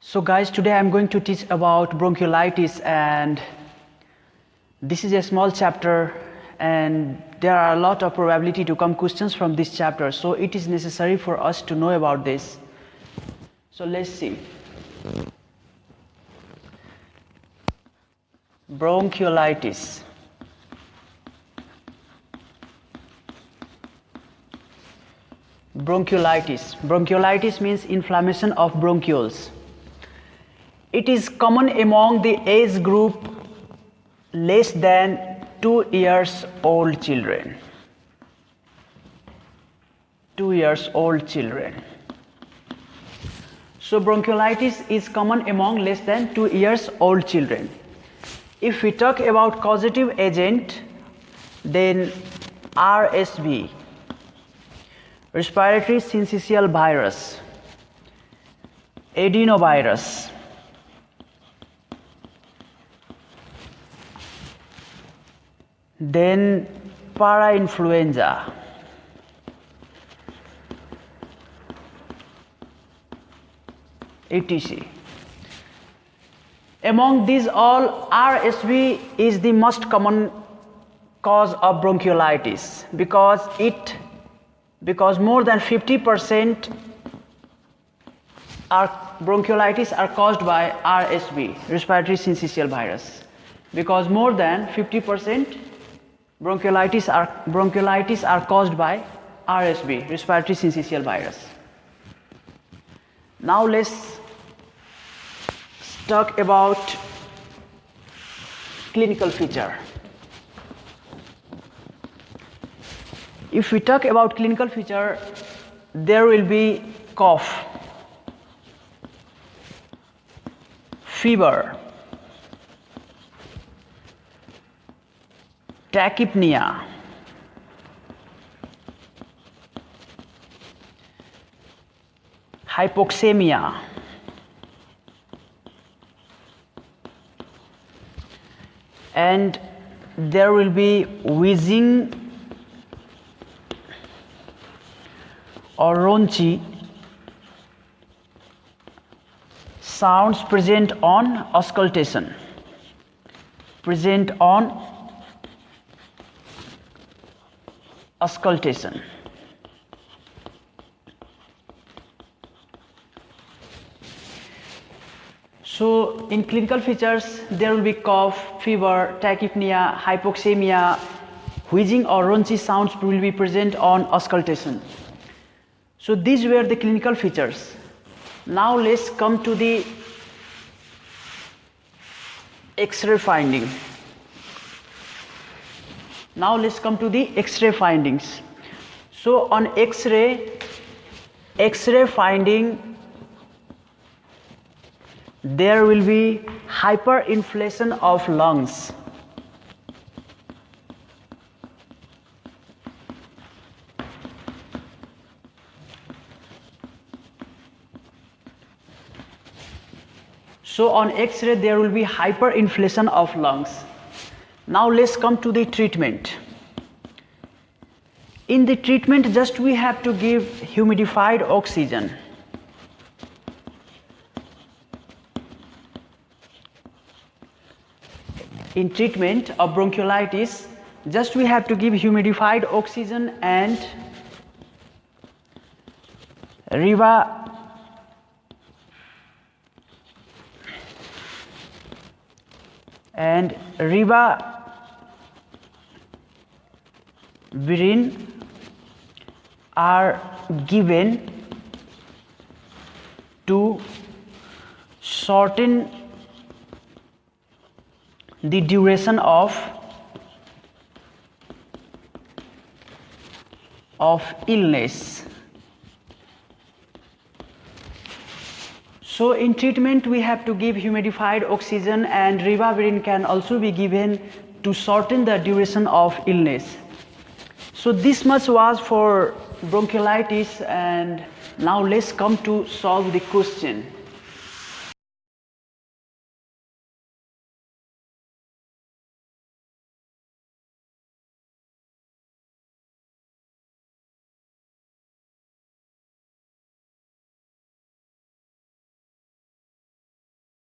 So guys, today I'm going to teach about bronchiolitis, and this is a small chapter and there are a lot of probability to come questions from this chapter, so it is necessary for us to know about this. So let's see. Bronchiolitis. Bronchiolitis means inflammation of bronchioles. It is common among the age group less than 2 years old children. 2 years old children. So bronchiolitis is common among less than 2 years old children. If we talk about causative agent, then RSV, respiratory syncytial virus, adenovirus, then parainfluenza, etc. Among these all, RSV is the most common cause of bronchiolitis because more than 50% bronchiolitis are caused by RSV, respiratory syncytial virus. Because more than 50% bronchiolitis are caused by RSV, respiratory syncytial virus. Now let's talk about clinical feature. If we talk about clinical feature, there will be cough, fever, tachypnea, hypoxemia, and there will be wheezing or raunchy sounds present on auscultation. So in clinical features, there will be cough, fever, tachypnea, hypoxemia, wheezing or raunchy sounds will be present on auscultation. So these were the clinical features. Now let's come to the X-ray finding. So on X-ray finding, there will be hyperinflation of lungs. So on X-ray there will be hyperinflation of lungs. Now let's come to the treatment. In the treatment, just we have to give humidified oxygen. In treatment of bronchiolitis, just we have to give humidified oxygen and ribavirin are given to shorten the duration of illness. So in treatment we have to give humidified oxygen, and ribavirin can also be given to shorten the duration of illness. So this much was for bronchiolitis, and now let's come to solve the question.